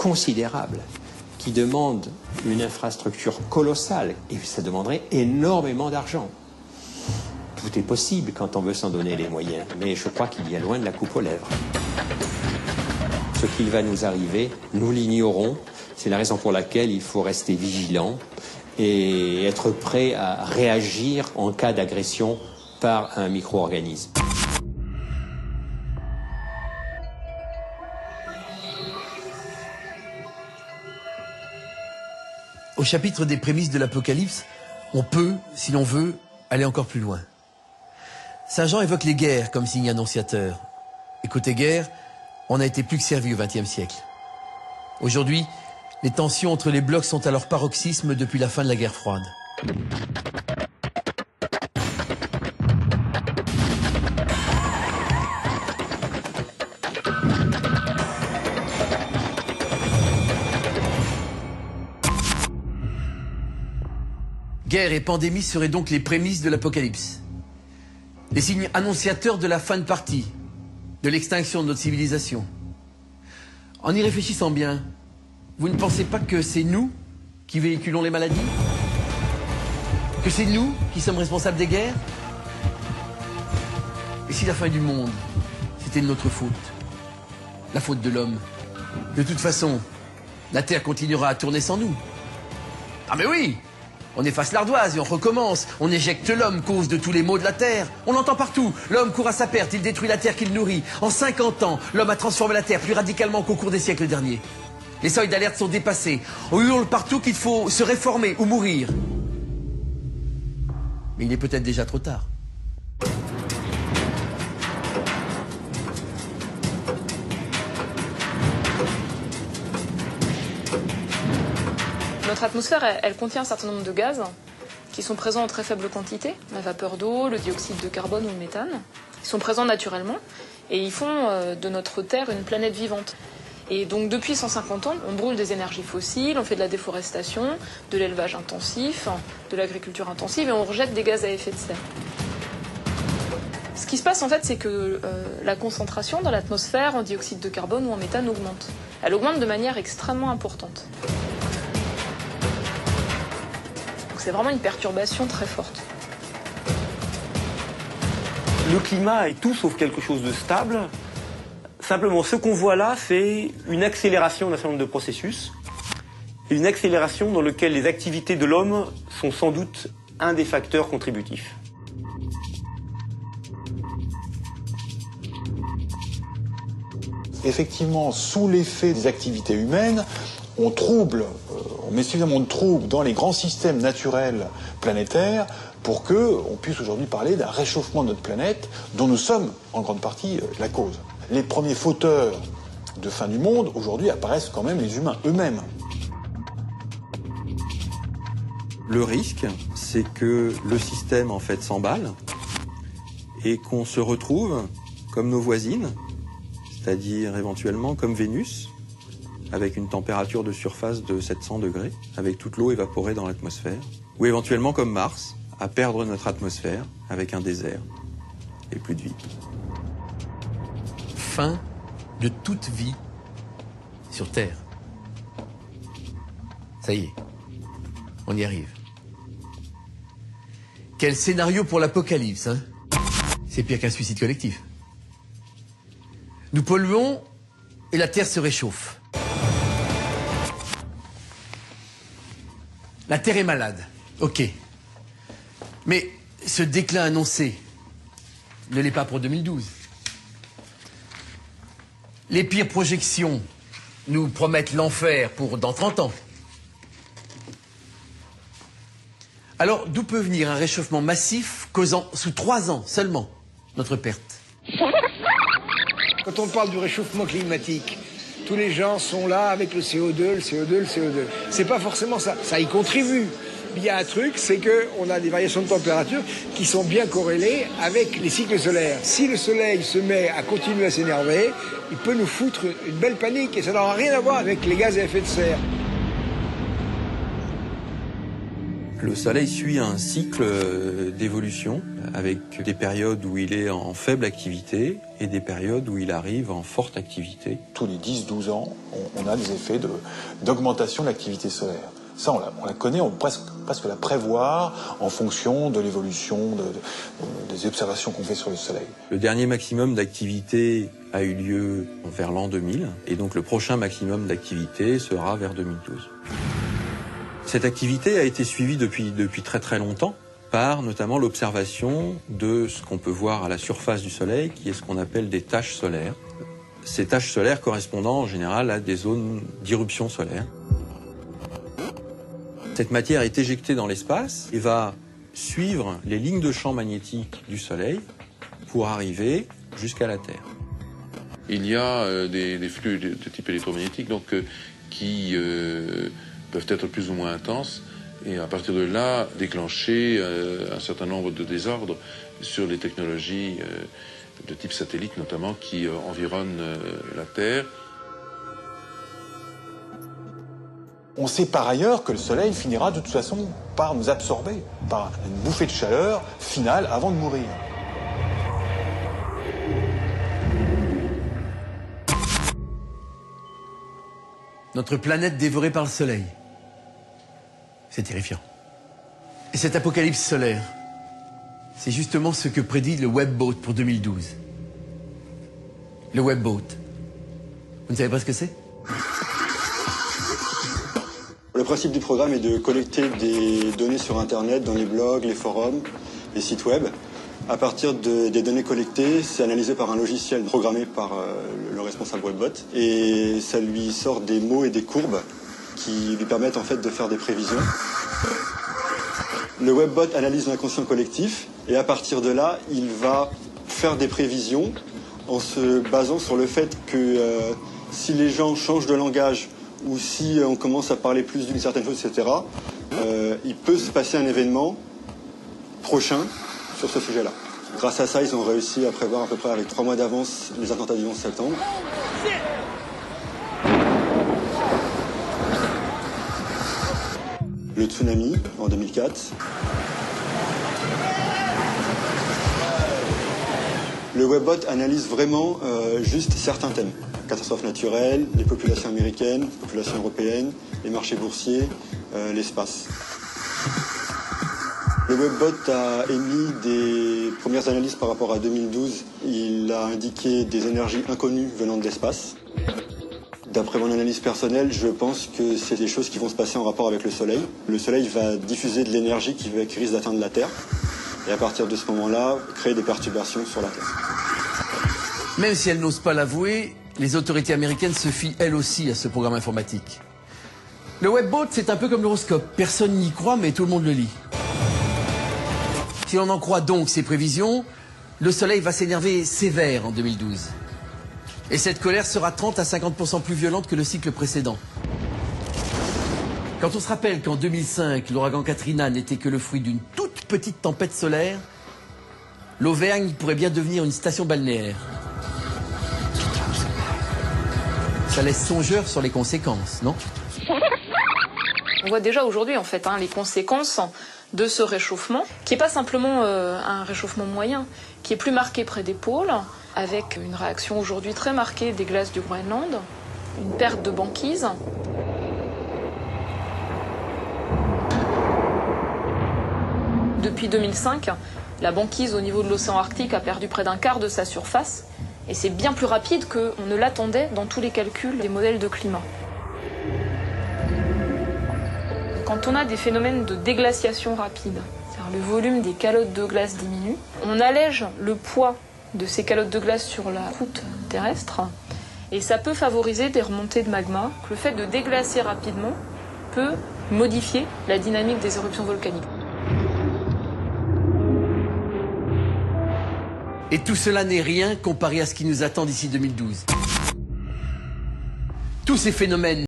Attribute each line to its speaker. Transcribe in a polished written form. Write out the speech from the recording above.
Speaker 1: considérable, qui demande une infrastructure colossale, et ça demanderait énormément d'argent. Tout est possible quand on veut s'en donner les moyens, mais je crois qu'il y a loin de la coupe aux lèvres. Ce qu'il va nous arriver, nous l'ignorons. C'est la raison pour laquelle il faut rester vigilant et être prêt à réagir en cas d'agression par un micro-organisme.
Speaker 2: Au chapitre des prémices de l'Apocalypse, on peut, si l'on veut, aller encore plus loin. Saint Jean évoque les guerres comme signe annonciateur. Et côté guerre, on a été plus que servi au XXe siècle. Aujourd'hui, les tensions entre les blocs sont à leur paroxysme depuis la fin de la guerre froide. Guerre et pandémie seraient donc les prémices de l'Apocalypse. Les signes annonciateurs de la fin de partie, de l'extinction de notre civilisation. En y réfléchissant bien, vous ne pensez pas que c'est nous qui véhiculons les maladies? Que c'est nous qui sommes responsables des guerres? Et si la fin du monde, c'était de notre faute? La faute de l'homme? De toute façon, la Terre continuera à tourner sans nous. Ah mais oui! On efface l'ardoise et on recommence. On éjecte l'homme, cause de tous les maux de la Terre. On l'entend partout. L'homme court à sa perte, il détruit la Terre qu'il nourrit. En 50 ans, l'homme a transformé la Terre plus radicalement qu'au cours des siècles derniers. Les seuils d'alerte sont dépassés. On hurle partout qu'il faut se réformer ou mourir. Mais il est peut-être déjà trop tard.
Speaker 3: Notre atmosphère, elle contient un certain nombre de gaz qui sont présents en très faible quantité. La vapeur d'eau, le dioxyde de carbone ou le méthane. Ils sont présents naturellement et ils font de notre Terre une planète vivante. Et donc depuis 150 ans, on brûle des énergies fossiles, on fait de la déforestation, de l'élevage intensif, de l'agriculture intensive et on rejette des gaz à effet de serre. Ce qui se passe en fait, c'est que la concentration dans l'atmosphère en dioxyde de carbone ou en méthane augmente. Elle augmente de manière extrêmement importante. C'est vraiment une perturbation très forte.
Speaker 4: Le climat est tout sauf quelque chose de stable. Simplement, ce qu'on voit là, c'est une accélération d'un certain nombre de processus. Une accélération dans laquelle les activités de l'homme sont sans doute un des facteurs contributifs.
Speaker 5: Effectivement, sous l'effet des activités humaines, on met suffisamment de troubles dans les grands systèmes naturels planétaires pour qu'on puisse aujourd'hui parler d'un réchauffement de notre planète dont nous sommes en grande partie la cause. Les premiers fauteurs de fin du monde aujourd'hui apparaissent quand même les humains eux-mêmes.
Speaker 6: Le risque, c'est que le système en fait s'emballe et qu'on se retrouve comme nos voisines, c'est-à-dire éventuellement comme Vénus, avec une température de surface de 700 degrés, avec toute l'eau évaporée dans l'atmosphère, ou éventuellement comme Mars, à perdre notre atmosphère, avec un désert et plus de vie.
Speaker 2: Fin de toute vie sur Terre. Ça y est, on y arrive. Quel scénario pour l'apocalypse, hein? C'est pire qu'un suicide collectif. Nous polluons et la Terre se réchauffe. La Terre est malade, ok. Mais ce déclin annoncé ne l'est pas pour 2012. Les pires projections nous promettent l'enfer pour dans 30 ans. Alors, d'où peut venir un réchauffement massif causant, sous 3 ans seulement, notre perte?
Speaker 7: Quand on parle du réchauffement climatique, tous les gens sont là avec le CO2, le CO2, le CO2. C'est pas forcément ça. Ça y contribue. Il y a un truc, c'est qu'on a des variations de température qui sont bien corrélées avec les cycles solaires. Si le soleil se met à continuer à s'énerver, il peut nous foutre une belle panique et ça n'aura rien à voir avec les gaz à effet de serre.
Speaker 6: Le Soleil suit un cycle d'évolution avec des périodes où il est en faible activité et des périodes où il arrive en forte activité.
Speaker 5: Tous les 10-12 ans, on a des effets d'augmentation de l'activité solaire. Ça, on la connaît, on peut presque la prévoir en fonction de l'évolution des observations qu'on fait sur le Soleil.
Speaker 6: Le dernier maximum d'activité a eu lieu vers l'an 2000 et donc le prochain maximum d'activité sera vers 2012. Cette activité a été suivie depuis très très longtemps par notamment l'observation de ce qu'on peut voir à la surface du Soleil, qui est ce qu'on appelle des taches solaires. Ces taches solaires correspondant en général à des zones d'irruption solaire. Cette matière est éjectée dans l'espace et va suivre les lignes de champ magnétique du Soleil pour arriver jusqu'à la Terre.
Speaker 8: Il y a des flux de type électromagnétique qui peuvent être plus ou moins intenses et à partir de là déclencher un certain nombre de désordres sur les technologies de type satellite notamment qui environnent la Terre.
Speaker 5: On sait par ailleurs que le Soleil finira de toute façon par nous absorber, par une bouffée de chaleur finale avant de mourir.
Speaker 2: Notre planète dévorée par le Soleil. C'est terrifiant. Et cet apocalypse solaire, c'est justement ce que prédit le Webboat pour 2012. Le Webboat. Vous ne savez pas ce que c'est ?
Speaker 9: Le principe du programme est de collecter des données sur Internet, dans les blogs, les forums, les sites web. À partir des données collectées, c'est analysé par un logiciel programmé par le responsable Webbot. Et ça lui sort des mots et des courbes qui lui permettent en fait de faire des prévisions. Le Webbot analyse l'inconscient collectif et à partir de là, il va faire des prévisions en se basant sur le fait que si les gens changent de langage ou si on commence à parler plus d'une certaine chose, etc., il peut se passer un événement prochain sur ce sujet-là. Grâce à ça, ils ont réussi à prévoir à peu près avec 3 mois d'avance les attentats du 11 septembre. Le tsunami en 2004. Le Webbot analyse vraiment juste certains thèmes. Catastrophes naturelles, les populations américaines, les populations européennes, les marchés boursiers, l'espace. Le Webbot a émis des premières analyses par rapport à 2012. Il a indiqué des énergies inconnues venant de l'espace. D'après mon analyse personnelle, je pense que c'est des choses qui vont se passer en rapport avec le Soleil. Le Soleil va diffuser de l'énergie qui risque d'atteindre la Terre. Et à partir de ce moment-là, créer des perturbations sur la Terre.
Speaker 2: Même si elles n'osent pas l'avouer, les autorités américaines se fient elles aussi à ce programme informatique. Le Webboat, c'est un peu comme l'horoscope. Personne n'y croit, mais tout le monde le lit. Si l'on en croit donc ces prévisions, le Soleil va s'énerver sévère en 2012. Et cette colère sera 30 à 50% plus violente que le cycle précédent. Quand on se rappelle qu'en 2005, l'ouragan Katrina n'était que le fruit d'une toute petite tempête solaire, l'Auvergne pourrait bien devenir une station balnéaire. Ça laisse songeur sur les conséquences, non ?
Speaker 3: On voit déjà aujourd'hui en fait les conséquences de ce réchauffement, qui n'est pas simplement un réchauffement moyen, qui est plus marqué près des pôles, avec une réaction aujourd'hui très marquée des glaces du Groenland, une perte de banquise. Depuis 2005, la banquise au niveau de l'océan Arctique a perdu près d'un quart de sa surface, et c'est bien plus rapide qu'on ne l'attendait dans tous les calculs des modèles de climat. Quand on a des phénomènes de déglaciation rapide, c'est-à-dire le volume des calottes de glace diminue, on allège le poids de ces calottes de glace sur la croûte terrestre et ça peut favoriser des remontées de magma. Le fait de déglacer rapidement peut modifier la dynamique des éruptions volcaniques.
Speaker 2: Et tout cela n'est rien comparé à ce qui nous attend d'ici 2012. Tous ces phénomènes